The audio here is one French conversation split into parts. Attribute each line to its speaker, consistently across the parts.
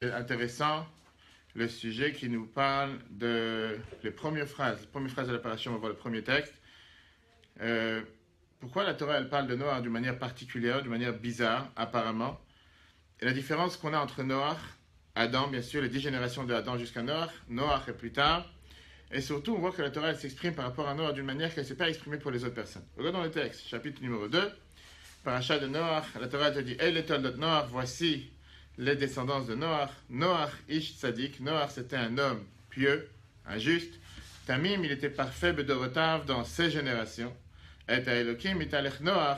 Speaker 1: C'est intéressant le sujet qui nous parle de les premières phrases de la parasha. On va voir le premier texte. Pourquoi la Torah elle parle de Noach d'une manière particulière, d'une manière bizarre apparemment, et la différence qu'on a entre Noach, Adam, bien sûr, les 10 générations de Adam jusqu'à Noach et plus tard, et surtout on voit que la Torah elle s'exprime par rapport à Noach d'une manière qu'elle ne s'est pas exprimée pour les autres personnes. Regardons le texte, chapitre numéro 2, parasha de Noach. La Torah te dit El Toldot Noach, voici les descendants de Noach. Noach ish tzadik. Noach c'était un homme pieux, un juste. Tamim, il était parfait bedorotav dans ses générations. Et Elohim italech Noach,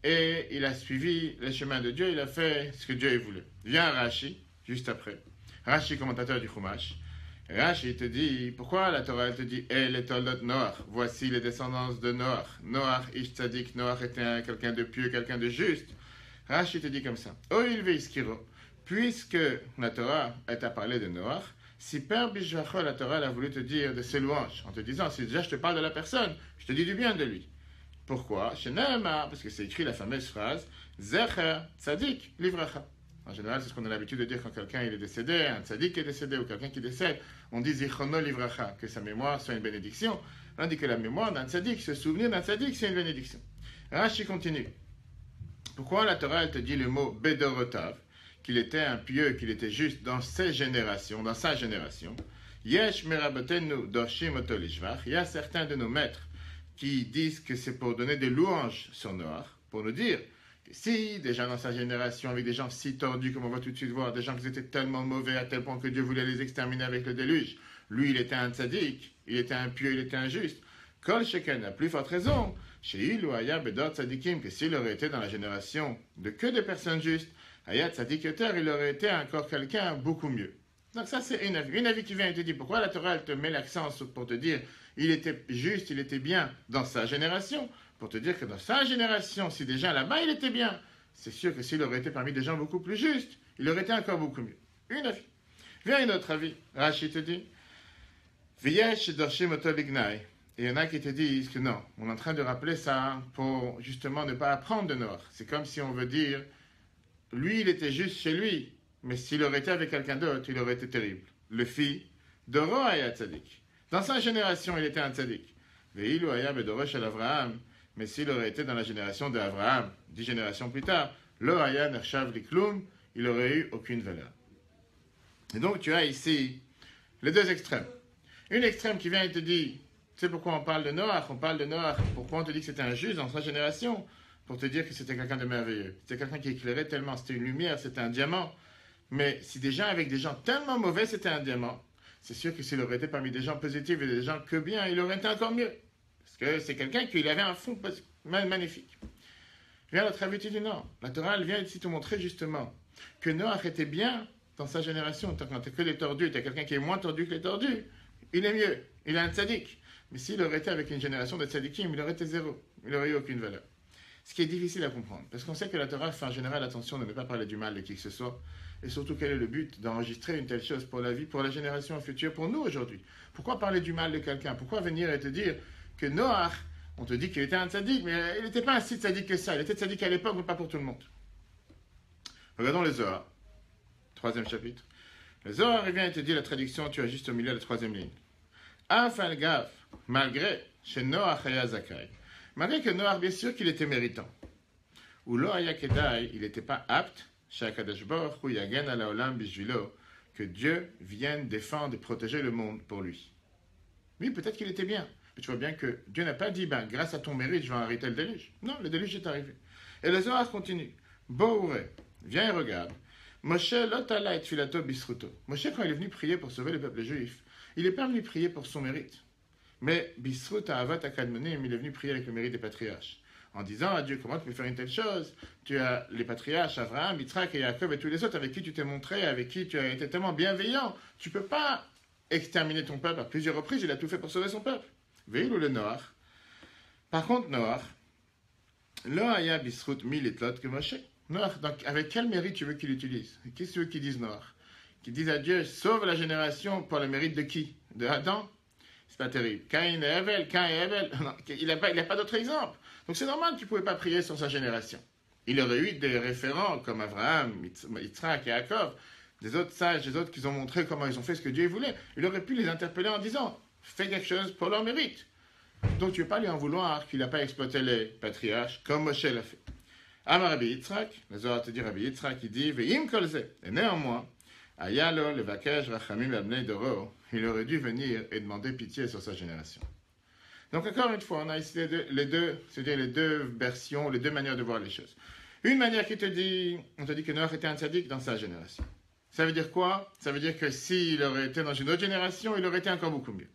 Speaker 1: et il a suivi les chemins de Dieu, il a fait ce que Dieu voulait. Vient Rashi, juste après. Rashi, commentateur du Chumash. Rashi te dit, pourquoi la Torah elle te dit El Toldot Noach, voici les descendants de Noach. Noach ish tzadik. Noach était quelqu'un de pieux, quelqu'un de juste. Rashi te dit comme ça. Oil veiskiro. Puisque la Torah t'a parlé de Noach, si Père Bishvacho, la Torah a voulu te dire de ses louanges, en te disant, si déjà je te parle de la personne, je te dis du bien de lui. Pourquoi? Parce que c'est écrit la fameuse phrase, Zecher Tzadik Livracha. En général, c'est ce qu'on a l'habitude de dire quand quelqu'un il est décédé, un tzadik est décédé, ou quelqu'un qui décède, on dit Zichrono Livracha, que sa mémoire soit une bénédiction. On dit que la mémoire d'un tzadik, se souvenir d'un tzadik, c'est une bénédiction. Rashi continue. Pourquoi la Torah elle te dit le mot Bedorotav, qu'il était un pieux, qu'il était juste dans sa génération. Yesh merabotenu dorshim oto lishvach. Il y a certains de nos maîtres qui disent que c'est pour donner des louanges sur Noach, pour nous dire que si, déjà dans sa génération, avec des gens si tordus, comme on va tout de suite voir, des gens qui étaient tellement mauvais à tel point que Dieu voulait les exterminer avec le déluge, lui, il était un tzaddik, il était un pieux, il était un juste. Kol sheken, à plus forte raison, chez Ilu Aya Bedor Tzadikim, que s'il aurait été dans la génération de que des personnes justes, Aya Tzadik Yoter, il aurait été encore quelqu'un beaucoup mieux. Donc ça, c'est une avis qui vient et te dit, pourquoi la Torah elle te met l'accent pour te dire, il était juste, il était bien dans sa génération, pour te dire que dans sa génération, si déjà là-bas il était bien, c'est sûr que s'il aurait été parmi des gens beaucoup plus justes, il aurait été encore beaucoup mieux. Une avis. Viens un autre avis. Rashi te dit, V'yesh dorshim oto lignai. Et il y en a qui te disent que non, on est en train de rappeler ça pour justement ne pas apprendre de Noach. C'est comme si on veut dire, lui il était juste chez lui, mais s'il aurait été avec quelqu'un d'autre, il aurait été terrible. Le fils d'Oro Aya Tzadik. Dans sa génération, il était un Tzadik. Ve'ilu Aya Bedoro Shel Avraham. Mais s'il aurait été dans la génération d'Avraham, 10 générations plus tard, Lo Aya Nershav Liklum, il aurait eu aucune valeur. Et donc tu as ici les deux extrêmes. Une extrême qui vient et te dit, tu sais pourquoi on parle de Noach? On parle de Noach. Pourquoi on te dit que c'était un juste dans sa génération? Pour te dire que c'était quelqu'un de merveilleux. C'était quelqu'un qui éclairait tellement. C'était une lumière, c'était un diamant. Mais si déjà avec des gens tellement mauvais, c'était un diamant, c'est sûr que s'il aurait été parmi des gens positifs et des gens que bien, il aurait été encore mieux. Parce que c'est quelqu'un qui avait un fond magnifique. Viens notre avis, tu dis non. La Torah, elle vient ici te montrer justement que Noach était bien dans sa génération. Quand tu n'es que les tordus, tu as quelqu'un qui est moins tordu que les tordus, il est mieux. Il est un tzaddik. Mais s'il aurait été avec une génération de tzaddikim, il aurait été zéro. Il n'aurait eu aucune valeur. Ce qui est difficile à comprendre. Parce qu'on sait que la Torah fait en général attention de ne pas parler du mal de qui que ce soit. Et surtout, quel est le but d'enregistrer une telle chose pour la vie, pour la génération future, pour nous aujourd'hui? Pourquoi parler du mal de quelqu'un? Pourquoi venir et te dire que Noach, on te dit qu'il était un tzaddik, mais il n'était pas un si tzaddik que ça. Il était tzaddik à l'époque, mais pas pour tout le monde. Regardons les Zohar. 3e chapitre. Le Zohar vient et te dit la traduction, tu as juste au milieu de la 3e ligne. Afal Gav, malgré, chez Noach Haya Zakai. Malgré que Noach, bien sûr qu'il était méritant. Ou Lo Haya Kedai, il n'était pas apte, chez Akadosh Baruch Hu Yagen ala Olam Bishvilo, que Dieu vienne défendre et protéger le monde pour lui. Oui, peut-être qu'il était bien. Mais tu vois bien que Dieu n'a pas dit, grâce à ton mérite, je vais arrêter le déluge. Non, le déluge est arrivé. Et le Zohar continue. Bourré, viens et regarde. Moshe lotala et filato bisruto. Moshe, quand il est venu prier pour sauver le peuple juif, il n'est pas venu prier pour son mérite. Mais bisrut avat akadmonim, il est venu prier avec le mérite des patriarches. En disant à Dieu, comment tu peux faire une telle chose? Tu as les patriarches, Abraham, Yitzhak et Jacob et tous les autres avec qui tu t'es montré, avec qui tu as été tellement bienveillant. Tu ne peux pas exterminer ton peuple. À plusieurs reprises, il a tout fait pour sauver son peuple. Veil ou le Noach. Par contre, Noach, lo haya bisrut militlot que Moshe. Noach, donc avec quel mérite tu veux qu'il utilise? Qu'est-ce que tu veux qu'ils disent Noach? Qu'ils disent à Dieu, sauve la génération pour le mérite de qui? De Adam? C'est pas terrible. Caïn et Abel. Non, il n'a pas d'autre exemple. Donc c'est normal qu'il ne pouvait pas prier sur sa génération. Il aurait eu des référents comme Abraham, Yitzhak et Jacob, des autres sages, des autres qui ont montré comment ils ont fait ce que Dieu voulait, il aurait pu les interpeller en disant, fais quelque chose pour leur mérite. Donc tu ne veux pas lui en vouloir qu'il n'a pas exploité les patriarches comme Moshe l'a fait. Amar Rabbi Yitzhak, le Zohar te dit Rabbi Yitzhak, il dit, Ve'im kolze, et néanmoins, Ayalo, le Vakesh, Rachamim, Abnei Doro, il aurait dû venir et demander pitié sur sa génération. Donc encore une fois, on a ici c'est-à-dire les deux versions, les deux manières de voir les choses. Une manière qui te dit, on te dit que Noach était un tzaddik dans sa génération. Ça veut dire quoi? Ça veut dire que s'il aurait été dans une autre génération, il aurait été encore beaucoup mieux.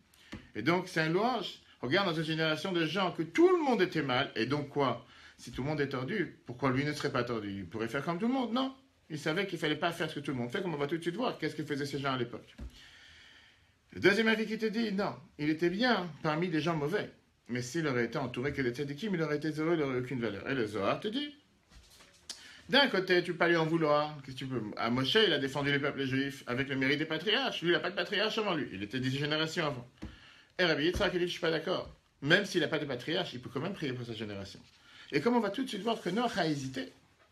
Speaker 1: Et donc c'est un louange. Regarde dans une génération de gens que tout le monde était mal, et donc quoi? Si tout le monde est tordu, pourquoi lui ne serait pas tordu? Il pourrait faire comme tout le monde? Non. Il savait qu'il ne fallait pas faire ce que tout le monde fait, comme on va tout de suite voir. Qu'est-ce que faisaient ces gens à l'époque? Le deuxième avis qui te dit, non, il était bien parmi des gens mauvais. Mais s'il aurait été entouré que de tzadikim, il aurait été heureux, il n'aurait aucune valeur. Et le Zohar te dit, d'un côté, tu peux pas lui en vouloir. Qu'est-ce que tu peux? À Moshe, il a défendu les peuples juifs avec le mérite des patriarches. Lui, il n'a pas de patriarche avant lui. Il était 10 générations avant. Et Rabbi Yitzhak, il dit, je ne suis pas d'accord. Même s'il n'a pas de patriarche, il peut quand même prier pour sa génération. Et comme on va tout de suite voir que Noach a hésité,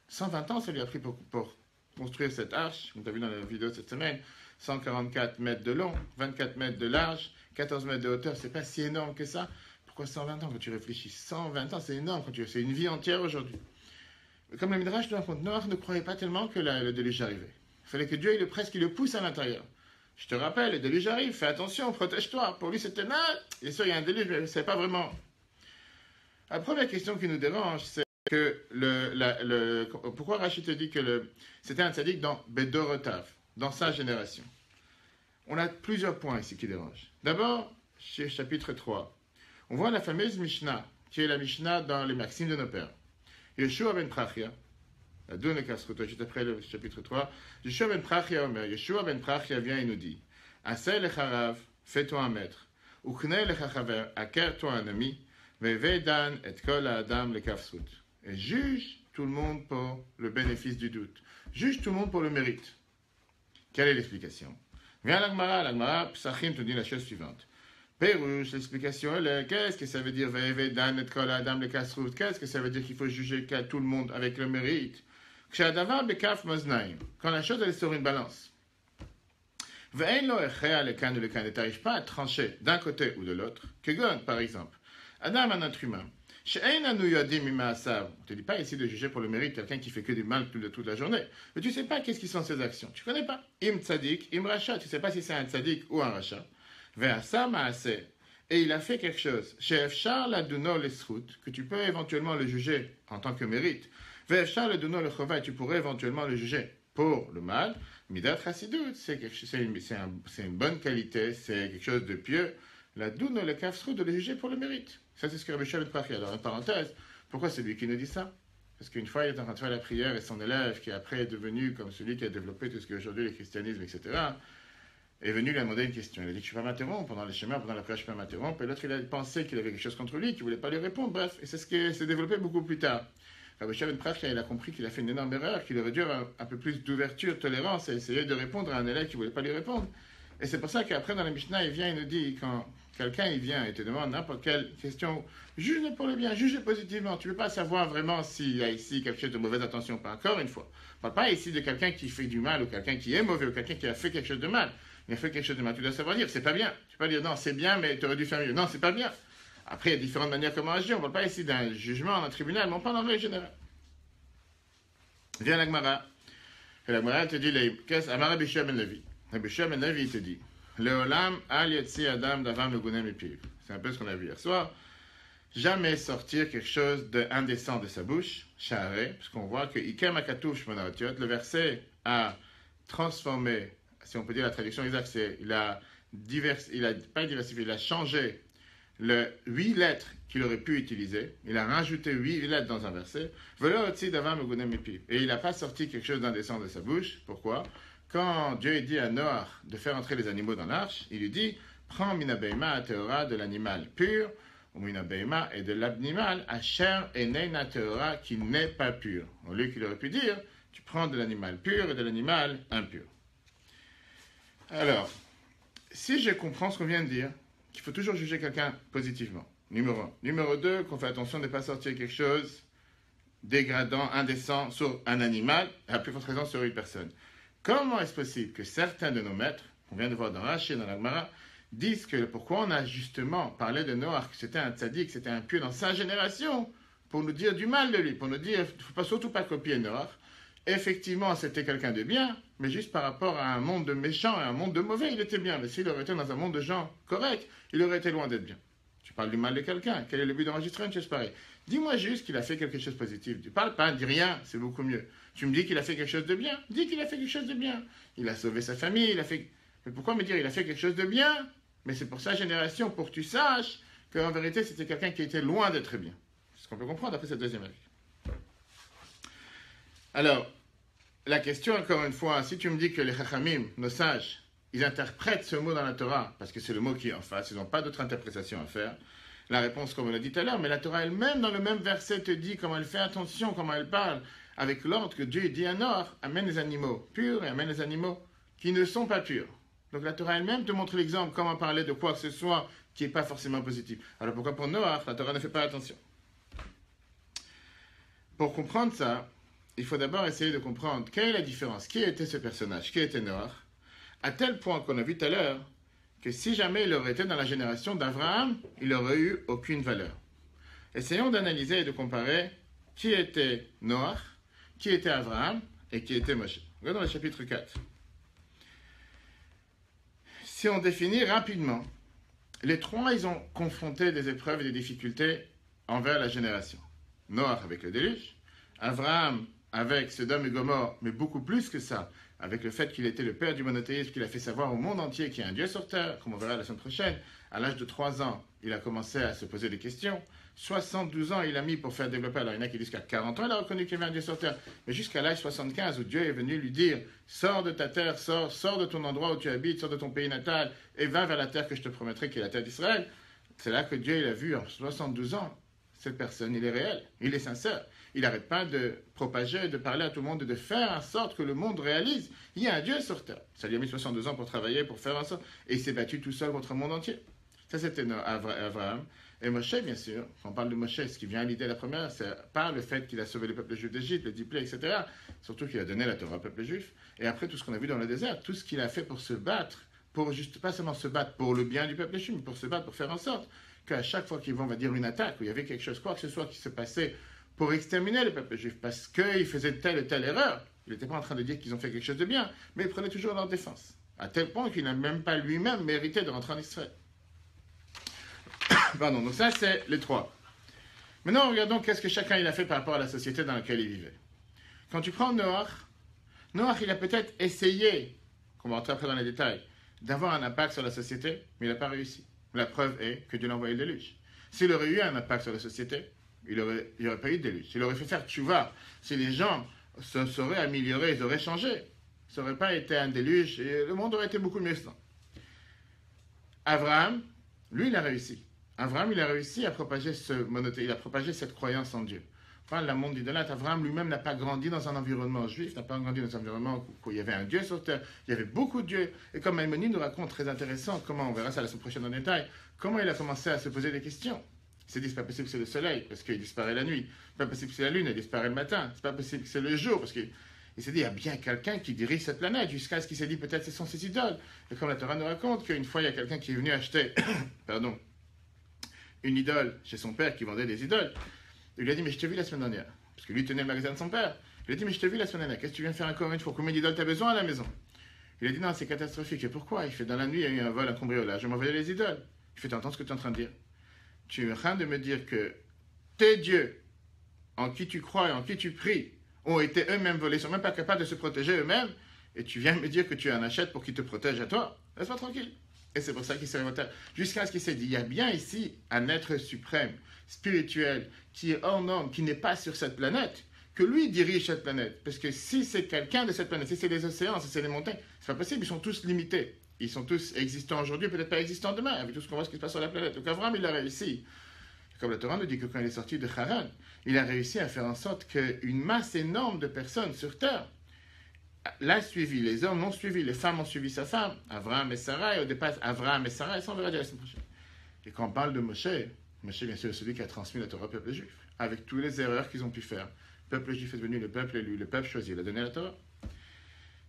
Speaker 1: 120 ans, ça lui a pris pour construire cette arche, comme tu as vu dans la vidéo de cette semaine, 144 mètres de long, 24 mètres de large, 14 mètres de hauteur, c'est pas si énorme que ça. Pourquoi 120 ans quand tu réfléchis? 120 ans, c'est énorme, c'est une vie entière aujourd'hui. Comme le Midrash nous raconte, Noach ne croyait pas tellement que le déluge arrivait. Il fallait que Dieu il le pousse à l'intérieur. Je te rappelle, le déluge arrive, fais attention, protège-toi. Pour lui, c'était mal. Bien sûr, il y a un déluge, mais c'est pas vraiment. La première question qui nous dérange, c'est que pourquoi Rachid te dit que c'était un tzaddik dans Bedorotav, dans sa génération. On a plusieurs points ici qui dérangent. D'abord, chez chapitre 3, on voit la fameuse Mishnah, qui est la Mishnah dans les Maximes de nos pères. Yeshua ben Prachia, la Doune Kasruto, juste après le chapitre 3, Yeshua ben Prachia Omer, Yeshua ben Prachia vient et nous dit, Asay lecharav, fais-toi un maître, Ukne lechachaver, acquiert-toi un ami, Vevedan et kol adam le kafsut. Et juge tout le monde pour le bénéfice du doute. Juge tout le monde pour le mérite. Quelle est l'explication? Viens à l'Agmara, Psachim te dit la chose suivante. Pérouche, l'explication elle est, qu'est-ce que ça veut dire Vevedan et kol adam le kafsut? Qu'est-ce que ça veut dire qu'il faut juger tout le monde avec le mérite? Kshadavar bekaf maznaim. Quand la chose elle est sur une balance. Ve'en lo echea le kan ou le kan. Ne t'arrive pas à trancher d'un côté ou de l'autre. Kegon, par exemple. Adam, un être humain. On ne te dit pas ici de juger pour le mérite quelqu'un qui fait que du mal toute la journée. Mais tu ne sais pas qu'est-ce qui sont ses actions. Tu ne connais pas. Im tzadik, im racha. Tu ne sais pas si c'est un tzadik ou un racha. Et il a fait quelque chose. Que tu peux éventuellement le juger en tant que mérite. Tu pourrais éventuellement le juger pour le mal. Midat chasidut, c'est une bonne qualité, c'est quelque chose de pieux. La doune, le kafsrou, de le juger pour le mérite. Ça, c'est ce que Rabbi Shimon ben Prachia. Alors, en parenthèse, pourquoi c'est lui qui nous dit ça? Parce qu'une fois, il est en train de faire la prière et son élève, qui après est devenu comme celui qui a développé tout ce qu'aujourd'hui le christianisme, etc., est venu lui demander une question. Il a dit, tu peux m'interrompre pendant les schémas, pendant la prière, je peux m'interrompre. Et l'autre, il a pensé qu'il avait quelque chose contre lui, qu'il ne voulait pas lui répondre. Bref, et c'est ce qui s'est développé beaucoup plus tard. Rabbi Shimon ben Prachia, il a compris qu'il a fait une énorme erreur, qu'il aurait dû avoir un peu plus d'ouverture, de tolérance et essayer de répondre à un élève qui ne voulait pas lui répondre. Et c'est pour ça qu'après, dans la Mishnah, il vient et nous dit, quand quelqu'un il vient et te demande n'importe quelle question, juge-le pour le bien, juge-le positivement. Tu ne peux pas savoir vraiment s'il y a ici quelque chose de mauvaise intention. Pas encore une fois. On ne parle pas ici de quelqu'un qui fait du mal ou quelqu'un qui est mauvais ou quelqu'un qui a fait quelque chose de mal. Il a fait quelque chose de mal. Tu dois savoir dire, c'est pas bien. Tu peux pas dire, non, c'est bien, mais tu aurais dû faire mieux. Non, c'est pas bien. Après, il y a différentes manières comment agir. On ne parle pas ici d'un jugement, d'un tribunal, mais on parle en règle générale. Viens à l'Agmara. Et l'Agmara te dit, qu'est-ce Amara Bishua ben Levi. Bishua ben Levi te dit, Leolam al yetzi adam davam megunem epiv. C'est un peu ce qu'on a vu hier soir. Jamais sortir quelque chose d'indécent de sa bouche, sha'areh, parce qu'on voit que Ikem akatuv shmonaratiot, le verset a transformé, si on peut dire la traduction exacte, c'est il a changé les 8 lettres qu'il aurait pu utiliser, il a rajouté 8 lettres dans un verset, velo yetzi davam megunem epiv. Et il n'a pas sorti quelque chose d'indécent de sa bouche. Pourquoi? Quand Dieu dit à Noach de faire entrer les animaux dans l'arche, il lui dit « Prends minabeima teora de l'animal pur, ou minabeima et de l'animal asher eneina teora qui n'est pas pur. » Au lieu qu'il aurait pu dire « Tu prends de l'animal pur et de l'animal impur. » Alors, si je comprends ce qu'on vient de dire, qu'il faut toujours juger quelqu'un positivement, numéro 1. Numéro 2, qu'on fait attention de ne pas sortir quelque chose dégradant, indécent sur un animal, et à plus forte raison sur une personne. Comment est-ce possible que certains de nos maîtres, qu'on vient de voir dans Rashi et dans l'Agmara, disent que pourquoi on a justement parlé de Noach, que c'était un tzaddik, que c'était un pieux dans sa génération, pour nous dire du mal de lui, pour nous dire, il ne faut pas, surtout pas copier Noach. Effectivement, c'était quelqu'un de bien, mais juste par rapport à un monde de méchants et un monde de mauvais, il était bien. Mais s'il aurait été dans un monde de gens corrects, il aurait été loin d'être bien. Tu parles du mal de quelqu'un, quel est le but d'enregistrer une chose pareille? Dis-moi juste qu'il a fait quelque chose de positif. Tu parles pas, dis rien, c'est beaucoup mieux. Tu me dis qu'il a fait quelque chose de bien, dis qu'il a fait quelque chose de bien. Il a sauvé sa famille, il a fait... Mais pourquoi me dire il a fait quelque chose de bien? Mais c'est pour sa génération, pour que tu saches qu'en vérité, c'était quelqu'un qui était loin d'être bien. C'est ce qu'on peut comprendre après cette deuxième avis. Alors, la question, encore une fois, si tu me dis que les Chachamim, nos sages, ils interprètent ce mot dans la Torah, parce que c'est le mot qui est en face, ils n'ont pas d'autre interprétation à faire, la réponse, comme on l'a dit tout à l'heure, mais la Torah elle-même, dans le même verset, te dit comment elle fait attention, comment elle parle, avec l'ordre que Dieu dit à Noach, amène les animaux purs et amène les animaux qui ne sont pas purs. Donc la Torah elle-même te montre l'exemple, comment parler de quoi que ce soit qui n'est pas forcément positif. Alors pourquoi pour Noach, la Torah ne fait pas attention? Pour comprendre ça, il faut d'abord essayer de comprendre quelle est la différence, qui était ce personnage, qui était Noach, à tel point qu'on a vu tout à l'heure que si jamais il aurait été dans la génération d'Abraham, il n'aurait eu aucune valeur. Essayons d'analyser et de comparer qui était Noach, qui était Abraham et qui était Moshe. Regardons le chapitre 4. Si on définit rapidement, les trois, ils ont confronté des épreuves et des difficultés envers la génération. Noach avec le déluge, Abraham avec Sodome et Gomorrhe, mais beaucoup plus que ça, avec le fait qu'il était le père du monothéisme, qu'il a fait savoir au monde entier qu'il y a un Dieu sur terre, comme on verra la semaine prochaine. À l'âge de 3 ans, il a commencé à se poser des questions. 72 ans, il a mis pour faire développer. Alors, il y en a qui disent qu'à 40 ans, il a reconnu qu'il y avait un Dieu sur terre. Mais jusqu'à l'âge 75, où Dieu est venu lui dire « Sors de ta terre, sors de ton endroit où tu habites, sors de ton pays natal, et va vers la terre que je te promettrai, qui est la terre d'Israël. » C'est là que Dieu, il a vu, en 72 ans, cette personne, il est réel, il est sincère. Il n'arrête pas de propager, de parler à tout le monde, de faire en sorte que le monde réalise. Il y a un Dieu sur terre. Ça lui a mis 62 ans pour travailler, pour faire en sorte. Et il s'est battu tout seul contre le monde entier. Ça, c'était Abraham. Et Moshe, bien sûr, quand on parle de Moshe, ce qui vient à l'idée la première, c'est par le fait qu'il a sauvé le peuple juif d'Égypte, les 10 plaies, etc. Surtout qu'il a donné la Torah au peuple juif. Et après, tout ce qu'on a vu dans le désert, tout ce qu'il a fait pour se battre, pour juste pas seulement se battre pour le bien du peuple juif, mais pour se battre, pour faire en sorte qu'à chaque fois qu'ils vont, on va dire, une attaque, où il y avait quelque chose, quoi que ce soit qui se passait pour exterminer le peuple juif, parce qu'ils faisaient telle et telle erreur, il n'était pas en train de dire qu'ils ont fait quelque chose de bien, mais il prenait toujours leur défense, à tel point qu'il n'a même pas lui-même mérité de rentrer en Israël. Pardon, donc ça c'est les trois. Maintenant, regardons qu'est-ce que chacun il a fait par rapport à la société dans laquelle il vivait. Quand tu prends Noach, il a peut-être essayé, qu'on va rentrer après dans les détails, d'avoir un impact sur la société, mais il n'a pas réussi. La preuve est que Dieu l'a envoyé le déluge. S'il aurait eu un impact sur la société, il n'y aurait pas eu de déluge. Il aurait fait faire tchouva. Si les gens se seraient améliorés, ils auraient changé. Ça n'aurait pas été un déluge et le monde aurait été beaucoup mieux sans. Abraham, lui, il a réussi. Abraham, il a réussi à propager il a propagé cette croyance en Dieu. Enfin, le monde idolâtre, Abraham lui-même n'a pas grandi dans un environnement juif, n'a pas grandi dans un environnement où il y avait un Dieu sur terre, il y avait beaucoup de dieux. Et comme Maïmonide nous raconte très intéressant, comment, on verra ça la semaine prochaine en détail, comment il a commencé à se poser des questions. Il s'est dit, c'est pas possible que c'est le soleil, parce qu'il disparaît la nuit. C'est pas possible que c'est la lune, elle disparaît le matin. C'est pas possible que c'est le jour, parce qu'il s'est dit, il y a bien quelqu'un qui dirige cette planète, jusqu'à ce qu'il s'est dit, peut-être ce sont ses idoles. Et comme la Torah nous raconte qu'une fois, il y a quelqu'un qui est venu acheter, une idole chez son père qui vendait des idoles. Il lui a dit, mais je t'ai vu la semaine dernière. Parce que lui tenait le magasin de son père. Il lui a dit, mais je t'ai vu la semaine dernière. Qu'est-ce que tu viens faire encore une fois? Combien d'idoles tu as besoin à la maison? Il a dit, non, c'est catastrophique. Et pourquoi? Il fait, dans la nuit, il y a eu un vol, un cambriolage. Je m'envoyais les idoles. Il fait, t'entends ce que tu es en train de dire? Tu es en train de me dire que tes dieux, en qui tu crois et en qui tu pries, ont été eux-mêmes volés, ils sont même pas capables de se protéger eux-mêmes, et tu viens me dire que tu en achètes pour qu'ils te protègent à toi? Laisse-moi tranquille. Et c'est pour ça qu'il s'est révolté. Jusqu'à ce qu'il s'est dit, il y a bien ici un être suprême, spirituel, qui est hors norme, qui n'est pas sur cette planète, que lui dirige cette planète. Parce que si c'est quelqu'un de cette planète, si c'est les océans, si c'est les montagnes, c'est pas possible, ils sont tous limités. Ils sont tous existants aujourd'hui, peut-être pas existants demain, avec tout ce qu'on voit ce qui se passe sur la planète. Donc Abraham, il a réussi. Comme la Torah nous dit que quand il est sorti de Haran, il a réussi à faire en sorte qu'une masse énorme de personnes sur Terre l'a suivi. Les hommes l'ont suivi, les femmes ont suivi sa femme, Abraham et Sarah, et au départ, Abraham et Sarah, et ça on verra la semaine prochaine. Et quand on parle de Moshe, bien sûr, est celui qui a transmis la Torah au peuple juif, avec toutes les erreurs qu'ils ont pu faire. Le peuple juif est devenu le peuple élu, le peuple choisi, il a donné la Torah.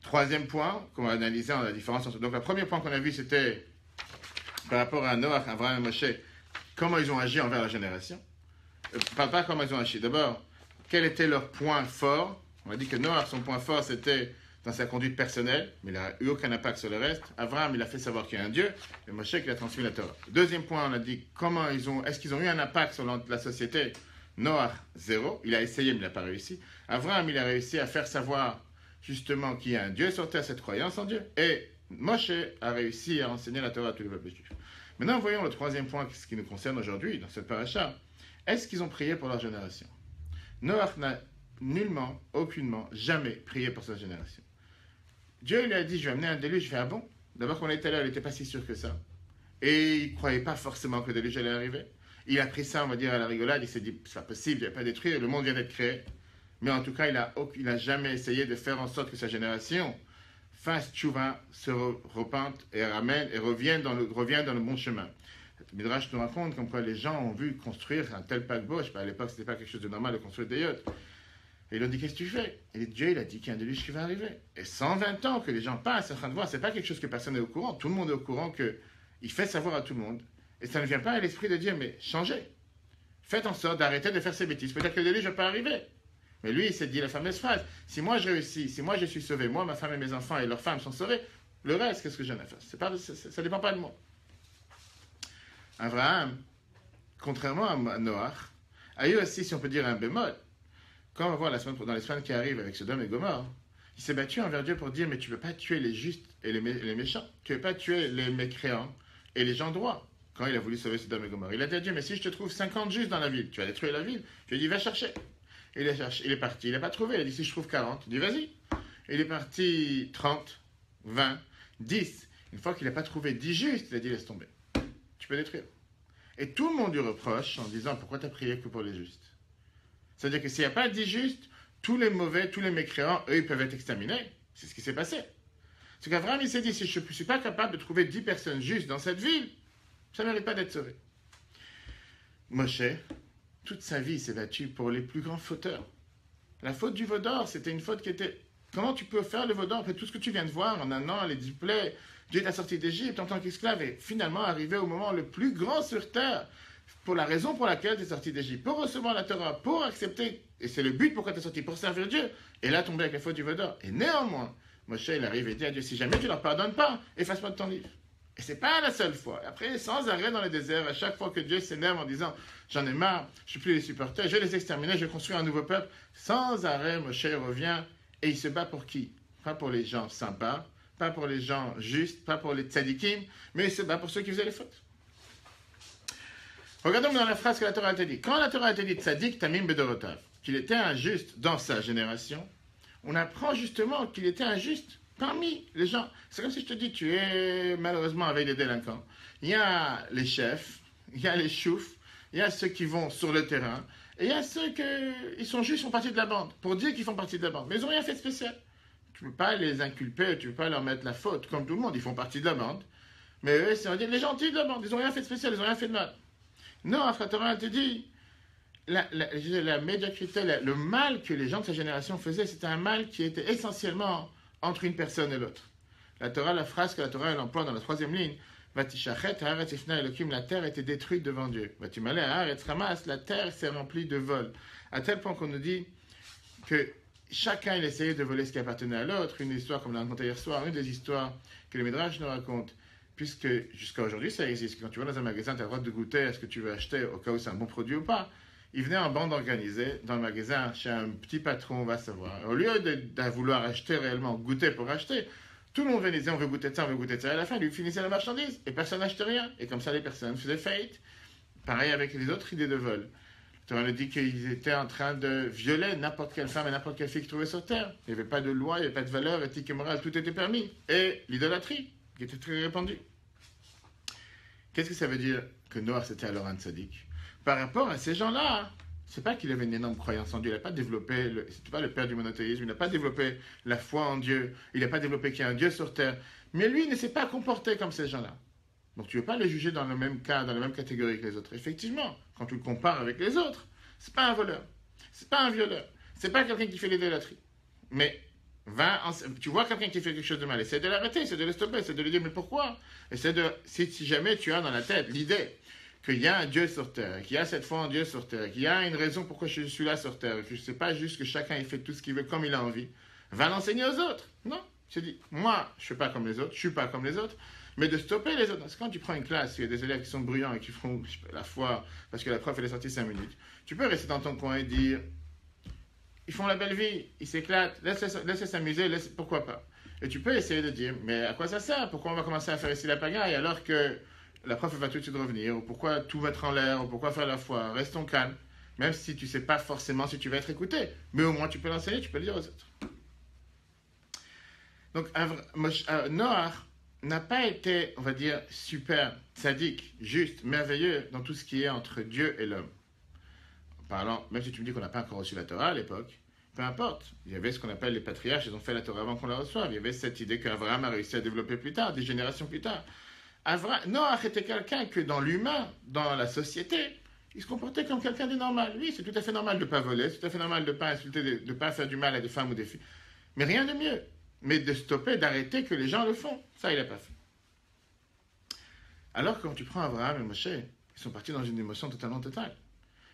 Speaker 1: Troisième point qu'on va analyser en la différence entre... Donc, le premier point qu'on a vu, c'était par rapport à Noach, Abraham et Moshe, comment ils ont agi envers la génération. Pas comment ils ont agi. D'abord, quel était leur point fort? On a dit que Noach, son point fort, c'était dans sa conduite personnelle, mais il n'a eu aucun impact sur le reste. Abraham, il a fait savoir qu'il y a un Dieu, et Moshe, il a transmis la Torah. Deuxième point, on a dit est-ce qu'ils ont eu un impact sur la société? Noach, zéro. Il a essayé, mais il n'a pas réussi. Abraham, il a réussi à faire savoir justement qu'il y a un Dieu sur terre, cette croyance en Dieu. Et Moshe a réussi à enseigner la Torah à tous les peuples juifs. Maintenant, voyons le troisième point, ce qui nous concerne aujourd'hui, dans cette paracha. Est-ce qu'ils ont prié pour leur génération? Noach n'a nullement, aucunement, jamais prié pour sa génération. Dieu lui a dit, je vais amener un déluge. Je fais, ah bon? D'abord, quand on était là, il n'était pas si sûr que ça. Et il ne croyait pas forcément que le déluge allait arriver. Il a pris ça, on va dire, à la rigolade. Il s'est dit, c'est pas possible, il ne va pas détruire. Le monde vient d'être créé. Mais en tout cas, il n'a jamais essayé de faire en sorte que sa génération fasse tchouva, se repente et ramène et revienne dans le bon chemin. Le Midrash nous raconte comme quoi les gens ont vu construire un tel paquebot. À l'époque, ce n'était pas quelque chose de normal de construire des yachts. Et ils ont dit, qu'est-ce que tu fais? Et Dieu, il a dit qu'il y a un déluge qui va arriver. Et 120 ans que les gens passent en train de voir, ce n'est pas quelque chose que personne n'est au courant. Tout le monde est au courant qu'il fait savoir à tout le monde. Et ça ne vient pas à l'esprit de dire, mais changez. Faites en sorte d'arrêter de faire ces bêtises. Peut-être que le déluge ne va pas arriver. Mais lui, il s'est dit la fameuse phrase, si moi je réussis, si moi je suis sauvé, moi, ma femme et mes enfants et leurs femmes sont sauvés, le reste, qu'est-ce que j'en ai à faire? Ça ne dépend pas de moi. Abraham, contrairement à Noach, a eu aussi, si on peut dire, un bémol. Quand on va voir dans les semaines qui arrivent avec Sodome et Gomorrhe, il s'est battu envers Dieu pour dire, mais tu ne peux pas tuer les justes et les méchants, tu ne peux pas tuer les mécréants et les gens droits. Quand il a voulu sauver Sodome et Gomorrhe, il a dit à Dieu, mais si je te trouve 50 justes dans la ville, tu vas détruire la ville. Je lui ai dit, va chercher. Il est parti, il n'a pas trouvé. Il a dit, si je trouve 40, il dit, vas-y. Il est parti 30, 20, 10. Une fois qu'il n'a pas trouvé 10 justes, il a dit, laisse tomber. Tu peux détruire. Et tout le monde lui reproche en disant, pourquoi tu as prié que pour les justes? C'est-à-dire que s'il n'y a pas 10 justes, tous les mauvais, tous les mécréants, eux, ils peuvent être exterminés. C'est ce qui s'est passé. C'est qu'Abraham, il s'est dit, si je ne suis pas capable de trouver 10 personnes justes dans cette ville, ça ne mérite pas d'être sauvé. Moshe, toute sa vie, il s'est battu pour les plus grands fauteurs. La faute du veau d'or, c'était une faute qui était... Comment tu peux faire le veau d'or après tout ce que tu viens de voir en un an, les diplômes, Dieu t'a sorti d'Égypte en tant qu'esclave et finalement arrivé au moment le plus grand sur terre pour la raison pour laquelle tu es sorti d'Égypte, pour recevoir la Torah, pour accepter, et c'est le but pourquoi tu es sorti, pour servir Dieu, et là tomber avec la faute du veau d'or. Et néanmoins, Moshe, il arrive et dit à Dieu, si jamais tu ne leur pardonnes pas, efface-moi de ton livre. Et ce n'est pas la seule fois. Après, sans arrêt dans le désert, à chaque fois que Dieu s'énerve en disant « J'en ai marre, je ne suis plus les supporter, je vais les exterminer, je vais construire un nouveau peuple », sans arrêt, Moshe revient et il se bat pour qui? Pas pour les gens sympas, pas pour les gens justes, pas pour les tzadikim, mais il se bat pour ceux qui faisaient les fautes. Regardons dans la phrase que la Torah a été dit. Quand la Torah a été dit « Tzadik tamim bedorotav », qu'il était injuste dans sa génération, on apprend justement qu'il était injuste parmi les gens. C'est comme si je te dis, tu es malheureusement avec des délinquants. Il y a les chefs, il y a les choufs, il y a ceux qui vont sur le terrain, et il y a ceux qui sont juste, font partie de la bande, pour dire qu'ils font partie de la bande. Mais ils n'ont rien fait de spécial. Tu ne peux pas les inculper, tu ne peux pas leur mettre la faute, comme tout le monde, ils font partie de la bande. Mais eux, c'est les gentils de la bande, ils n'ont rien fait de spécial, ils n'ont rien fait de mal. Non, la Torah te dit, la médiocrité, le mal que les gens de sa génération faisaient, c'était un mal qui était essentiellement entre une personne et l'autre. La Torah, la phrase que la Torah elle emploie dans la troisième ligne, Vatishachet haaretz ifna Elokim, la terre était détruite devant Dieu. Vatimale haaretz ramas, la terre s'est remplie de vols. À tel point qu'on nous dit que chacun il essayait de voler ce qui appartenait à l'autre. Une histoire comme on l'a raconté hier soir, une des histoires que le Midrash nous raconte, puisque jusqu'à aujourd'hui ça existe. Quand tu vas dans un magasin, tu as le droit de goûter à ce que tu veux acheter, au cas où c'est un bon produit ou pas. Ils venaient en bande organisée dans le magasin, chez un petit patron, on va savoir. Au lieu de vouloir acheter réellement, goûter pour acheter, tout le monde venait dire on veut goûter de ça, on veut goûter de ça. Et à la fin, ils finissaient la marchandise et personne n'achetait rien. Et comme ça, les personnes faisaient faillite. Pareil avec les autres idées de vol. On a dit qu'ils étaient en train de violer n'importe quelle femme et n'importe quelle fille qui trouvait sur terre. Il n'y avait pas de loi, il n'y avait pas de valeur éthique et morale, tout était permis. Et l'idolâtrie, qui était très répandue. Qu'est-ce que ça veut dire que Noach c'était alors un tzaddik? Par rapport à ces gens-là, c'est pas qu'il avait une énorme croyance en Dieu, il n'a pas développé, c'était pas le père du monothéisme, il n'a pas développé la foi en Dieu, il n'a pas développé qu'il y a un Dieu sur terre, mais lui il ne s'est pas comporté comme ces gens-là. Donc tu ne veux pas le juger dans le même cas, dans la même catégorie que les autres. Effectivement, quand tu le compares avec les autres, c'est pas un voleur, c'est pas un violeur, c'est pas quelqu'un qui fait l'idolâtrie. Mais Tu vois quelqu'un qui fait quelque chose de mal, essaie de l'arrêter, essaie de le stopper, essaie de lui dire mais pourquoi? Si jamais tu as dans la tête l'idée qu'il y a un Dieu sur terre, qu'il y a cette foi en Dieu sur terre, qu'il y a une raison pourquoi je suis là sur terre, que je ne sais pas juste que chacun il fait tout ce qu'il veut comme il a envie, va l'enseigner aux autres. Non, je dis, moi je ne suis pas comme les autres, je ne suis pas comme les autres, mais de stopper les autres. Parce que quand tu prends une classe, il y a des élèves qui sont bruyants et qui font la foi parce que la prof elle est sortie 5 minutes, tu peux rester dans ton coin et dire, ils font la belle vie, ils s'éclatent, laisse-les s'amuser, pourquoi pas. Et tu peux essayer de dire, mais à quoi ça sert? Pourquoi on va commencer à faire ici la pagaille alors que la prof va tout de suite revenir? Ou pourquoi tout mettre en l'air? Ou pourquoi faire la foi? Restons calmes. Même si tu ne sais pas forcément si tu vas être écouté. Mais au moins tu peux l'enseigner, tu peux le dire aux autres. Donc Noach n'a pas été, on va dire, super, sadique, juste, merveilleux dans tout ce qui est entre Dieu et l'homme. En parlant, même si tu me dis qu'on n'a pas encore reçu la Torah à l'époque, peu importe. Il y avait ce qu'on appelle les patriarches, ils ont fait la Torah avant qu'on la reçoive. Il y avait cette idée qu'Abraham a réussi à développer plus tard, des générations plus tard. Noach était quelqu'un que dans l'humain, dans la société, il se comportait comme quelqu'un de normal. Oui, c'est tout à fait normal de ne pas voler, c'est tout à fait normal de ne pas insulter, de ne pas faire du mal à des femmes ou des filles. Mais rien de mieux. Mais de stopper, d'arrêter que les gens le font. Ça, il n'a pas fait. Alors que quand tu prends Abraham et Moshe, ils sont partis dans une émotion totalement totale.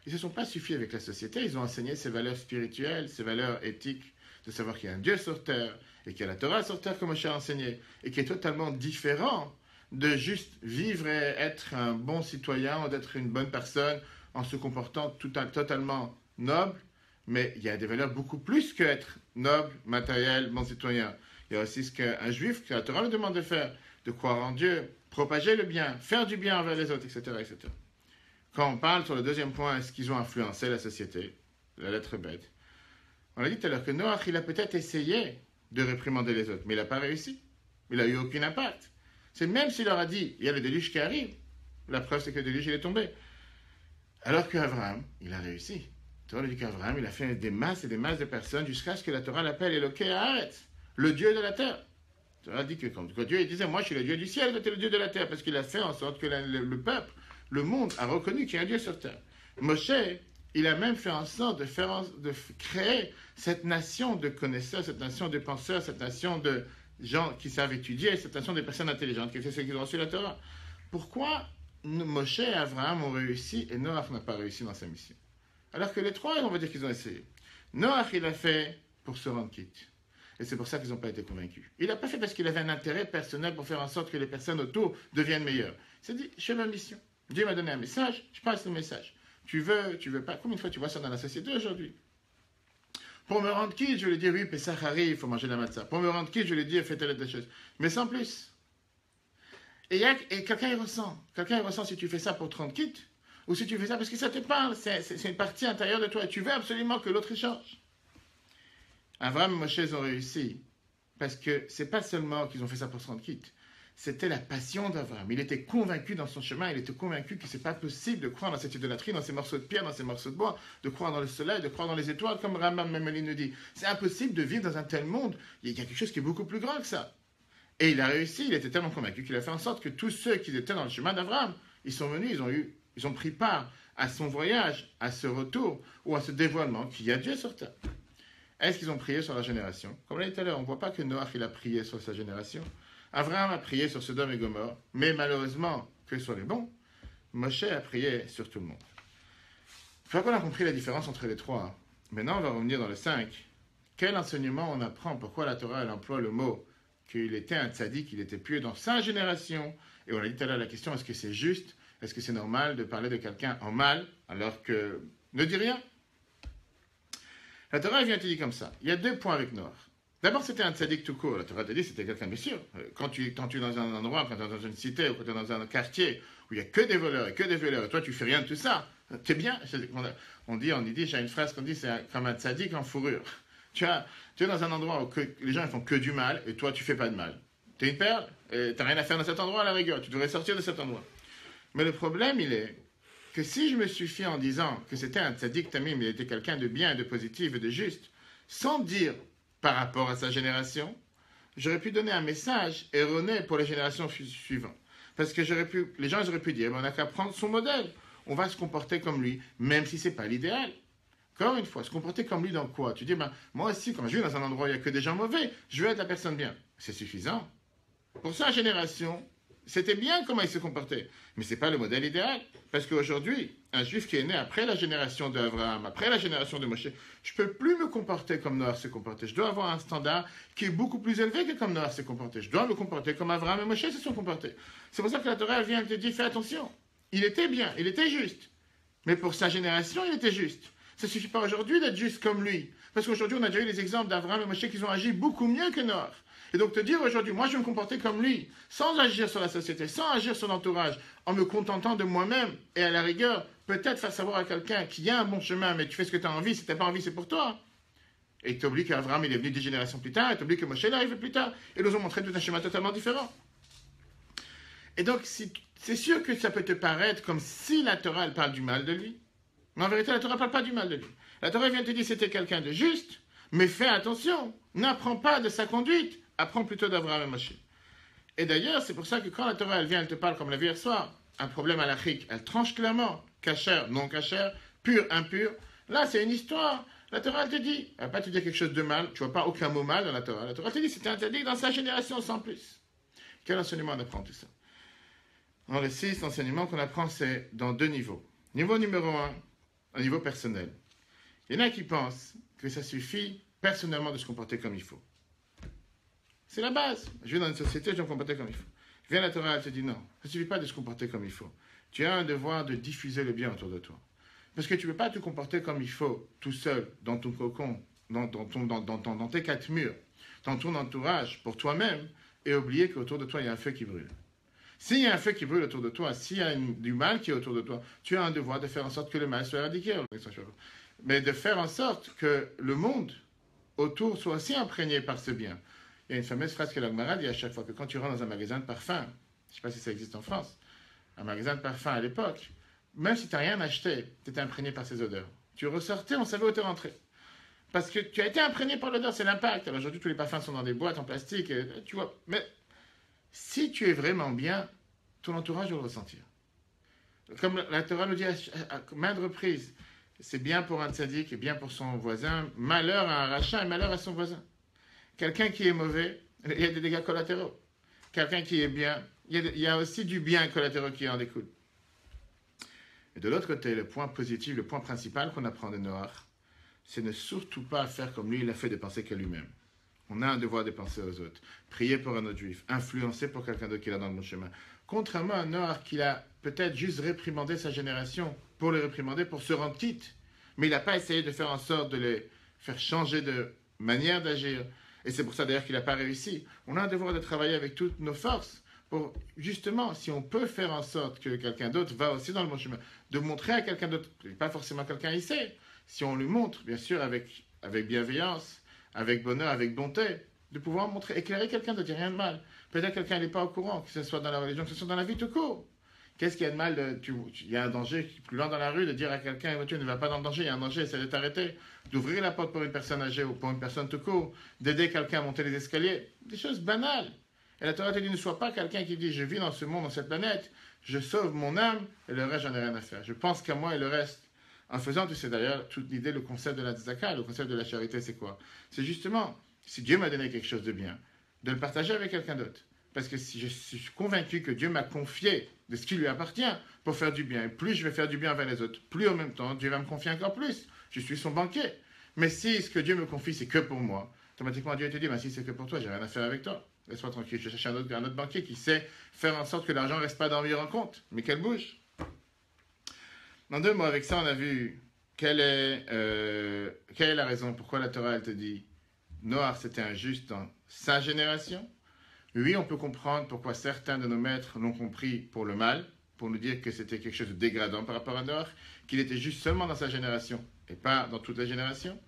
Speaker 1: Ils ne se sont pas suffis avec la société, ils ont enseigné ces valeurs spirituelles, ces valeurs éthiques, de savoir qu'il y a un Dieu sur terre, et qu'il y a la Torah sur terre comme Moshe a enseigné, et qui est totalement différent de juste vivre et être un bon citoyen, ou d'être une bonne personne en se comportant totalement noble, mais il y a des valeurs beaucoup plus qu'être noble, matériel, bon citoyen. Il y a aussi ce qu'un juif, que la Torah nous demande de faire, de croire en Dieu, propager le bien, faire du bien envers les autres, etc., etc. Quand on parle sur le deuxième point, est-ce qu'ils ont influencé la société, la lettre bête, on a dit tout à l'heure que Noach, il a peut-être essayé de réprimander les autres, mais il n'a pas réussi. Il n'a eu aucun impact. C'est même s'il leur a dit, il y a le déluge qui arrive, la preuve c'est que le déluge il est tombé. Alors qu'Abraham, il a réussi. La Torah dit qu'Abraham, il a fait des masses et des masses de personnes jusqu'à ce que la Torah l'appelle Eloké Haaretz, le Dieu de la terre. La Torah dit que quand Dieu il disait, moi je suis le Dieu du ciel, toi tu es le Dieu de la terre, parce qu'il a fait en sorte que le peuple, le monde a reconnu qu'il y a un Dieu sur terre. Moshe, il a même fait en sorte de créer cette nation de connaisseurs, cette nation de penseurs, cette nation de gens qui savent étudier, cette nation de personnes intelligentes, qui c'est ceux qui ont reçu la Torah. Pourquoi Moshe et Abraham ont réussi et Noach n'a pas réussi dans sa mission? Alors que les trois, on va dire qu'ils ont essayé. Noach, il a fait pour se rendre quitte. Et c'est pour ça qu'ils n'ont pas été convaincus. Il n'a pas fait parce qu'il avait un intérêt personnel pour faire en sorte que les personnes autour deviennent meilleures. Il s'est dit, je fais ma mission. Dieu m'a donné un message, je passe le message. Tu veux pas. Combien de fois tu vois ça dans la société aujourd'hui? Pour me rendre quitte, je lui dis, oui, Pessah arrive, il faut manger la matzah. Pour me rendre quitte, je lui dis, fais telle et telle chose. Mais sans plus. Et quelqu'un, il ressent. Quelqu'un, il ressent si tu fais ça pour te rendre quitte, ou si tu fais ça parce que ça te parle. C'est une partie intérieure de toi. Et tu veux absolument que l'autre échange. Abraham et Moshe, ils ont réussi. Parce que c'est pas seulement qu'ils ont fait ça pour se rendre quitte. C'était la passion d'Abraham. Il était convaincu dans son chemin, il était convaincu que c'est pas possible de croire dans cette idolâtrie, dans ces morceaux de pierre, dans ces morceaux de bois, de croire dans le soleil, de croire dans les étoiles, comme Rambam Memeli nous dit. C'est impossible de vivre dans un tel monde. Il y a quelque chose qui est beaucoup plus grand que ça. Et il a réussi, il était tellement convaincu qu'il a fait en sorte que tous ceux qui étaient dans le chemin d'Abraham, ils sont venus, ils ont pris part à son voyage, à ce retour, ou à ce dévoilement qu'il y a Dieu sur terre. Est-ce qu'ils ont prié sur la génération? Comme l'a dit tout à l'heure, on ne voit pas que Noach il a prié sur sa génération. Abraham a prié sur Sodome et Gomorrhe, mais malheureusement, que sur les bons, Moshe a prié sur tout le monde. Une fois qu'on a compris la différence entre les trois, maintenant on va revenir dans le 5. Quel enseignement on apprend? Pourquoi la Torah elle emploie le mot qu'il était un tzaddik, qu'il était pieux dans sa génération? Et on a dit tout à l'heure la question, est-ce que c'est juste? Est-ce que c'est normal de parler de quelqu'un en mal alors que ne dit rien? La Torah vient te dire comme ça. Il y a 2 points avec Noach. D'abord, c'était un tzaddik tout court. La Torah te dit c'était quelqu'un, bien sûr. Quand tu es dans un endroit, quand tu es dans une cité, ou quand tu es dans un quartier où il n'y a que des voleurs, et toi tu fais rien de tout ça, t'es bien. On dit, j'ai une phrase qu'on dit, c'est comme un tzaddik en fourrure. Tu es dans un endroit où les gens ils font que du mal, et toi tu fais pas de mal. Tu es une perle, et tu n'as rien à faire dans cet endroit à la rigueur. Tu devrais sortir de cet endroit. Mais le problème, il est que si je me suffis en disant que c'était un tzaddik tamim, il était quelqu'un de bien, de positif et de juste, sans dire par rapport à sa génération, j'aurais pu donner un message erroné pour les générations suivantes. Parce que les gens auraient pu dire, on n'a qu'à prendre son modèle, on va se comporter comme lui, même si ce n'est pas l'idéal. Encore une fois, se comporter comme lui dans quoi? Tu dis, ben, moi aussi, quand je vais dans un endroit où il n'y a que des gens mauvais, je veux être la personne bien. C'est suffisant. Pour sa génération, c'était bien comment il se comportait. Mais ce n'est pas le modèle idéal. Parce qu'aujourd'hui, un juif qui est né après la génération d'Abraham, après la génération de Moshe, je ne peux plus me comporter comme Noah s'est comporté. Je dois avoir un standard qui est beaucoup plus élevé que comme Noah s'est comporté. Je dois me comporter comme Abraham et Moshe se sont comportés. C'est pour ça que la Torah vient et te dit, fais attention. Il était bien, il était juste. Mais pour sa génération, il était juste. Ça ne suffit pas aujourd'hui d'être juste comme lui. Parce qu'aujourd'hui, on a déjà eu les exemples d'Abraham et Moshe qui ont agi beaucoup mieux que Noah. Et donc te dire aujourd'hui, moi je vais me comporter comme lui, sans agir sur la société, sans agir sur l'entourage, en me contentant de moi-même, et à la rigueur, peut-être faire savoir à quelqu'un qu'il y a un bon chemin, mais tu fais ce que tu as envie, si tu n'as pas envie, c'est pour toi. Et tu oublies qu'Abraham il est venu 10 générations plus tard, et tu oublies que Moshe est arrivé plus tard. Ils nous ont montré tout un schéma totalement différent. Et donc, c'est sûr que ça peut te paraître comme si la Torah elle parle du mal de lui. Mais en vérité, la Torah ne parle pas du mal de lui. La Torah vient te dire que c'était quelqu'un de juste, mais fais attention, n'apprends pas de sa conduite. Apprends plutôt d'Abraham et Moshe. Et d'ailleurs, c'est pour ça que quand la Torah, elle vient, elle te parle comme l'a vu hier soir, un problème halachique, elle tranche clairement, kasher, non kasher, pur, impur. Là, c'est une histoire. La Torah, elle te dit, elle va pas te dire quelque chose de mal, tu vois pas aucun mot mal dans la Torah. La Torah te dit, c'était interdit dans sa génération sans plus. Quel enseignement on apprend tout ça? Dans les 6 enseignements qu'on apprend, c'est dans 2 niveaux. Niveau numéro 1, un niveau personnel. Il y en a qui pensent que ça suffit personnellement de se comporter comme il faut. C'est la base. Je vais dans une société, je dois me comporter comme il faut. Je viens à la Torah, elle te dit non. Ça ne suffit pas de se comporter comme il faut. Tu as un devoir de diffuser le bien autour de toi. Parce que tu ne peux pas te comporter comme il faut, tout seul, dans ton cocon, dans tes 4 murs, dans ton entourage, pour toi-même, et oublier qu'autour de toi, il y a un feu qui brûle. S'il y a un feu qui brûle autour de toi, s'il y a du mal qui est autour de toi, tu as un devoir de faire en sorte que le mal soit éradiqué. Mais de faire en sorte que le monde autour soit aussi imprégné par ce bien. Il y a une fameuse phrase que l'Agmara dit à chaque fois que quand tu rentres dans un magasin de parfum, je ne sais pas si ça existe en France, un magasin de parfum à l'époque, même si tu n'as rien acheté, tu étais imprégné par ces odeurs. Tu ressortais, on savait où tu rentrais. Parce que tu as été imprégné par l'odeur, c'est l'impact. Alors aujourd'hui, tous les parfums sont dans des boîtes en plastique, et, tu vois. Mais si tu es vraiment bien, ton entourage va le ressentir. Comme la Torah nous dit à maintes reprises, c'est bien pour un tzaddik et bien pour son voisin, malheur à un rachat et malheur à son voisin. Quelqu'un qui est mauvais, il y a des dégâts collatéraux. Quelqu'un qui est bien, il y a aussi du bien collatéraux qui en découle. Et de l'autre côté, le point positif, le point principal qu'on apprend de Noach, c'est ne surtout pas faire comme lui, il a fait de penser qu'à lui-même. On a un devoir de penser aux autres. Prier pour un autre juif, influencer pour quelqu'un d'autre qui est dans le bon chemin. Contrairement à Noach, qui a peut-être juste réprimandé sa génération pour le réprimander, pour se rendre quitte. Mais il n'a pas essayé de faire en sorte de les faire changer de manière d'agir. Et c'est pour ça d'ailleurs qu'il n'a pas réussi. On a un devoir de travailler avec toutes nos forces pour, justement, si on peut faire en sorte que quelqu'un d'autre va aussi dans le bon chemin, de montrer à quelqu'un d'autre, pas forcément quelqu'un il sait, si on lui montre, bien sûr, avec bienveillance, avec bonheur, avec bonté, de pouvoir montrer, éclairer quelqu'un d'autre, il n'y a rien de mal. Peut-être quelqu'un n'est pas au courant, que ce soit dans la religion, que ce soit dans la vie tout court. Qu'est-ce qu'il y a de mal il y a un danger plus loin dans la rue de dire à quelqu'un, tu ne vas pas dans le danger, il y a un danger, essaie de t'arrêter. D'ouvrir la porte pour une personne âgée ou pour une personne tout court, d'aider quelqu'un à monter les escaliers, des choses banales. Et la Torah te dit, ne sois pas quelqu'un qui dit, je vis dans ce monde, dans cette planète, je sauve mon âme, et le reste, j'en ai rien à faire. Je pense qu'à moi et le reste. En faisant, tu sais d'ailleurs, toute l'idée, le concept de la tzedaka, le concept de la charité, c'est quoi? C'est justement, si Dieu m'a donné quelque chose de bien, de le partager avec quelqu'un d'autre. Parce que si je suis convaincu que Dieu m'a confié de ce qui lui appartient pour faire du bien, et plus je vais faire du bien envers les autres, plus en même temps, Dieu va me confier encore plus. Je suis son banquier. Mais si ce que Dieu me confie, c'est que pour moi, automatiquement Dieu te dit, si c'est que pour toi, j'ai rien à faire avec toi. Laisse-moi tranquille, je vais chercher un autre banquier qui sait faire en sorte que l'argent ne reste pas dans mon compte, mais qu'elle bouge. En 2 mots, avec ça, on a vu quelle est la raison pourquoi la Torah, elle te dit, Noach, c'était injuste dans sa génération. Oui, on peut comprendre pourquoi certains de nos maîtres l'ont compris pour le mal, pour nous dire que c'était quelque chose de dégradant par rapport à Noach, qu'il était juste seulement dans sa génération et pas dans toute la génération.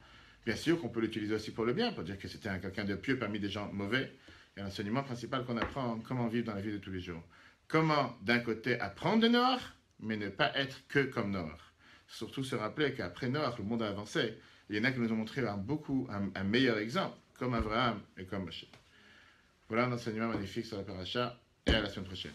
Speaker 1: Bien sûr qu'on peut l'utiliser aussi pour le bien, pour dire que c'était quelqu'un de pieux parmi des gens mauvais. Et l'enseignement principal qu'on apprend, comment vivre dans la vie de tous les jours. Comment, d'un côté, apprendre de Noach, mais ne pas être que comme Noach. Surtout se rappeler qu'après Noach, le monde a avancé. Il y en a qui nous ont montré un meilleur exemple, comme Abraham et comme Moshe. Voilà un enseignement magnifique sur la paracha, et à la semaine prochaine.